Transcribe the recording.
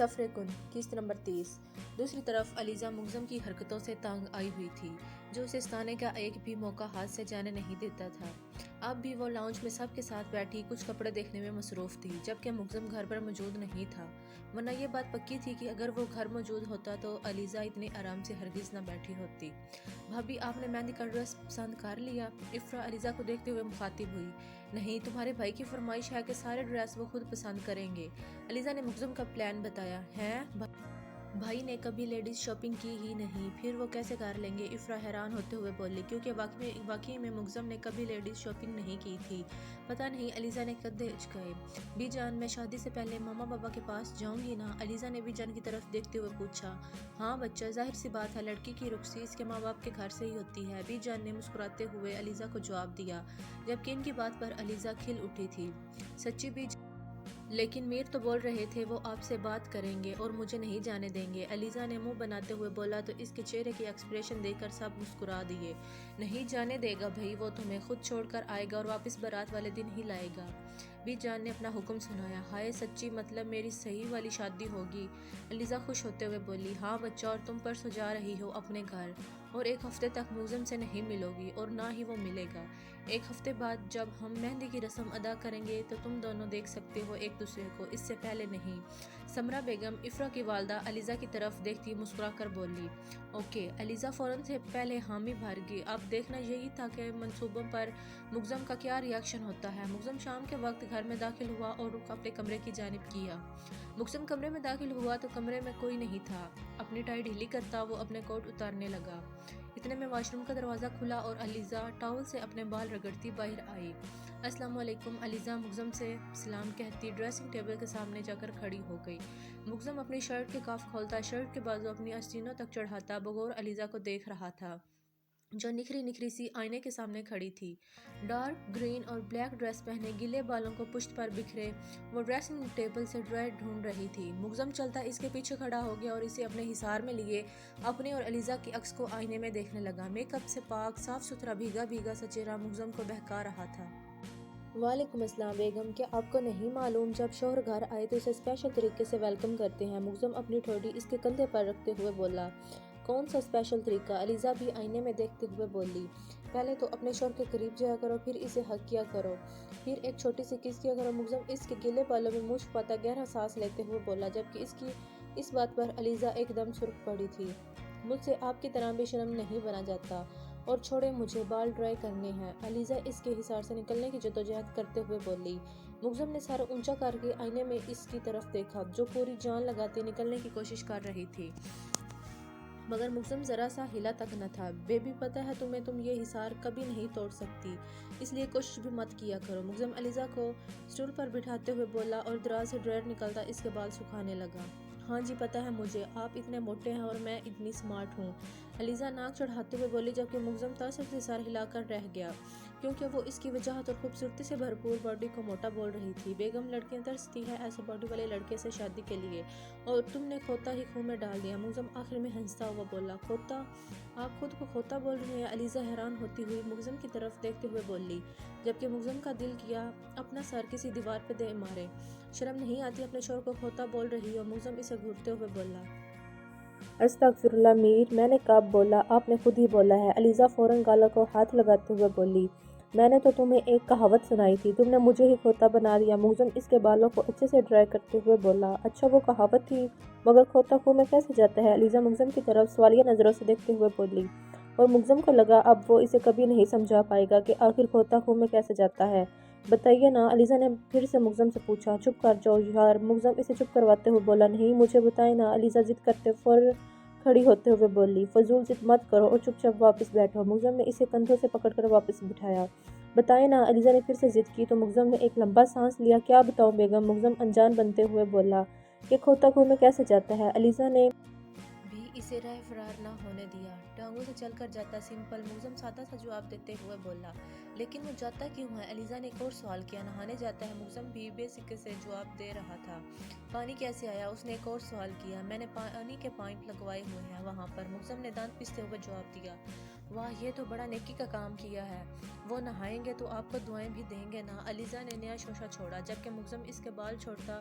سفر کن قسط نمبر 30۔ دوسری طرف علیزہ مگزم کی حرکتوں سے تانگ آئی ہوئی تھی، جو اسے ستانے کا ایک بھی موقع ہاتھ سے جانے نہیں دیتا تھا۔ اب بھی وہ لاؤنج میں سب کے ساتھ بیٹھی کچھ کپڑے دیکھنے میں مصروف تھی، جبکہ مگزم گھر پر موجود نہیں تھا، ورنہ یہ بات پکی تھی کہ اگر وہ گھر موجود ہوتا تو علیزہ اتنے آرام سے ہرگز نہ بیٹھی ہوتی۔ بھابی، آپ نے مہندی کا ڈریس پسند کر لیا؟ افرا علیزہ کو دیکھتے ہوئے مخاطب ہوئی۔ نہیں، تمہارے بھائی کی فرمائش ہے کہ سارے ڈریس وہ خود پسند کریں گے۔ علیزہ نے مگزم کا پلان بتایا۔ ہیں؟ بھائی نے کبھی لیڈیز شاپنگ کی ہی نہیں، پھر وہ کیسے کر لیں گے؟ افرا حیران ہوتے ہوئے بولی، کیونکہ واقعی میں مگزم نے کبھی لیڈیز شاپنگ نہیں کی تھی۔ پتہ نہیں، علیزہ نے کندھے اچکائے۔ بی جان، میں شادی سے پہلے ماما بابا کے پاس جاؤں گی نا؟ علیزہ نے بی جان کی طرف دیکھتے ہوئے پوچھا۔ ہاں بچہ، ظاہر سی بات ہے، لڑکی کی رخصتی اس کے ماں باپ کے گھر سے ہی ہوتی ہے، بی جان نے مسکراتے ہوئے علیزہ کو جواب دیا، جبکہ ان کی بات پر علیزہ کھل اٹھی تھی۔ سچی بی جان؟ لیکن میر تو بول رہے تھے وہ آپ سے بات کریں گے اور مجھے نہیں جانے دیں گے۔ علیزہ نے منہ بناتے ہوئے بولا تو اس کے چہرے کی ایکسپریشن دیکھ کر سب مسکرا دیے۔ نہیں جانے دے گا بھائی، وہ تمہیں خود چھوڑ کر آئے گا اور واپس بارات والے دن ہی لائے گا۔ بی جان نے اپنا حکم سنایا۔ ہائے سچی؟ مطلب میری صحیح والی شادی ہوگی؟ علیزہ خوش ہوتے ہوئے بولی۔ ہاں بچہ، اور تم پرسوں جا رہی ہو اپنے گھر، اور ایک ہفتے تک مگزم سے نہیں ملو گی اور نہ ہی وہ ملے گا۔ ایک ہفتے بعد جب ہم مہندی کی رسم ادا کریں گے تو تم دونوں دیکھ سکتے ہو ایک دوسرے کو، اس سے پہلے نہیں۔ سمرہ بیگم، افرا کی والدہ، علیزہ کی طرف دیکھتی مسکرا کر بولی۔ اوکے۔ علیزہ فوراً سے پہلے حامی بھر گئی۔ اب دیکھنا یہی تھا کہ منصوبوں پر مگزم کا کیا ری ایکشن ہوتا ہے۔ مگزم شام کے وقت گھر میں داخل ہوا اور رخ اپنے کمرے کی جانب کیا۔ مگزم کمرے میں داخل ہوا تو کمرے میں کوئی نہیں تھا۔ اپنی ٹائی ڈھیلی کرتا وہ اپنے کوٹ اتارنے لگا، اتنے میں واش روم کا دروازہ کھلا اور علیزہ ٹاول سے اپنے بال رگڑتی باہر آئی۔ السلام علیکم۔ علیزہ مگزم سے سلام کہتی ڈریسنگ ٹیبل کے سامنے جا کر کھڑی ہو گئی۔ مگزم اپنی شرٹ کے کاف کھولتا، شرٹ کے بازو اپنی آستینوں تک چڑھاتا بغور علیزہ کو دیکھ رہا تھا، جو نکھری سی آئینے کے سامنے کھڑی تھی۔ ڈارک گرین اور بلیک ڈریس پہنے، گیلے بالوں کو پشت پر بکھرے، وہ ڈریسنگ ٹیبل سے ڈرائر ڈھونڈ رہی تھی۔ مگزم چلتا اس کے پیچھے کھڑا ہو گیا اور اسے اپنے حصار میں لیے اپنے اور علیزہ کے عکس کو آئینے میں دیکھنے لگا۔ میک اپ سے پاک صاف ستھرا بھیگا سا چہرہ مگزم کو بہکا رہا تھا۔ وعلیکم السلام بیگم، کیا آپ کو نہیں معلوم جب شوہر گھر آئے تو اسے اسپیشل طریقے سے ویلکم کرتے ہیں؟ مگزم اپنی ٹھوڑی اس کے کندھے پر رکھتے ہوئے بولا۔ کون سا اسپیشل طریقہ؟ علیزہ بھی آئینے میں دیکھتے ہوئے بولی۔ پہلے تو اپنے شوہر کے قریب جایا کرو، پھر اسے حگ کیا کرو، پھر ایک چھوٹی سی کس کیا کرو۔ مگزم اس کے گیلے بالوں میں منہ چھپاتا گہرا سانس لیتے ہوئے بولا، جبکہ اس کی اس بات پر علیزہ ایک دم سرخ پڑی تھی۔ مجھ سے آپ کی طرح بے شرم نہیں بنا جاتا، اور چھوڑے، مجھے بال ڈرائی کرنے ہیں۔ علیزہ اس کے حصار سے نکلنے کی جدوجہد کرتے ہوئے بولی۔ مگزم نے سر اونچا کر کے آئینے میں اس کی طرف دیکھا، جو پوری جان لگاتے نکلنے کی کوشش کر رہی تھی، مگر مگزم ذرا سا ہلا تک نہ تھا۔ بیبی، پتہ ہے تمہیں، تم یہ حصار کبھی نہیں توڑ سکتی، اس لیے کوشش بھی مت کیا کرو۔ مگزم علیزہ کو سٹول پر بٹھاتے ہوئے بولا اور دراز سے ڈرائر نکالتا اس کے بال سکھانے لگا۔ ہاں جی، پتہ ہے مجھے، آپ اتنے موٹے ہیں اور میں اتنی سمارٹ ہوں، علیزہ ناک چڑھاتے ہوئے بولی، جبکہ مگزم تاثر سے سر ہلا کر رہ گیا، کیونکہ وہ اس کی وجاہت اور خوبصورتی سے بھرپور باڈی کو موٹا بول رہی تھی۔ بیگم، لڑکیاں ترستی ہیں ایسے باڈی والے لڑکے سے شادی کے لیے، اور تم نے کھوتا ہی خوں میں ڈال دیا۔ مگزم آخر میں ہنستا ہوا بولا۔ کھوتا؟ آپ خود کو کھوتا بول رہے ہیں؟ علیزہ حیران ہوتی ہوئی مگزم کی طرف دیکھتے ہوئے بولی، جبکہ مگزم کا دل کیا اپنا سر کسی دیوار پہ دے مارے۔ شرم نہیں آتی؟ اپنے شوہر کو کھوتا بول رہی ہو؟ مگزم اسے گھورتے ہوئے بولا۔ استغفر اللہ میر، میں نے کب بولا؟ آپ نے خود ہی بولا ہے۔ علیزہ فوراً گالوں کو ہاتھ لگاتے ہوئے بولی۔ میں نے تو تمہیں ایک کہاوت سنائی تھی، تم نے مجھے ہی کھوتا بنا دیا۔ مگزم اس کے بالوں کو اچھے سے ڈرائی کرتے ہوئے بولا۔ اچھا، وہ کہاوت تھی، مگر کھوتا خوں میں کیسے جاتا ہے؟ علیزہ مگزم کی طرف سوالیہ نظروں سے دیکھتے ہوئے بولی، اور مگزم کو لگا اب وہ اسے کبھی نہیں سمجھا پائے گا کہ آخر کھوتا خوں میں کیسے جاتا ہے۔ بتائیے نا، علیزہ نے پھر سے مگزم سے پوچھا۔ چپ کر جاؤ یار، مگزم اسے چپ کرواتے ہوئے بولا۔ نہیں، مجھے بتائیں نا، علیزہ ضد کرتے فوراً کھڑی ہوتے ہوئے بولی۔ فضول ضد مت کرو اور چپ چاپ واپس بیٹھو۔ مگزم نے اسے کندھوں سے پکڑ کر واپس بٹھایا۔ بتائیں نا، علیزہ نے پھر سے ضد کی تو مگزم نے ایک لمبا سانس لیا۔ کیا بتاؤں بیگم؟ مگزم انجان بنتے ہوئے بولا کہ کھوتا خوں میں کیسے جاتا ہے۔ علیزہ نے بھی اسے راہ فرار نہ ہونے دیا۔ ٹانگوں سے چل کر جاتا، سمپل۔ مگزم سادہ سا جواب دیتے ہوئے بولا۔ لیکن وہ جاتا کیوں ہے؟ علیزہ نے ایک اور سوال کیا۔ نہانے جاتا ہے، مگزم بھی بے سکے سے جواب دے رہا تھا۔ پانی کیسے آیا؟ اس نے ایک اور سوال کیا۔ میں نے پانی کے پائپ لگوائے ہوئے ہیں وہاں پر، مگزم نے دانت پیستے ہوئے جواب دیا۔ واہ، یہ تو بڑا نیکی کا کام کیا ہے، وہ نہائیں گے تو آپ کو دعائیں بھی دیں گے نا؟ علیزہ نے نیا شوشہ چھوڑا، جبکہ مگزم اس کے بال چھوڑتا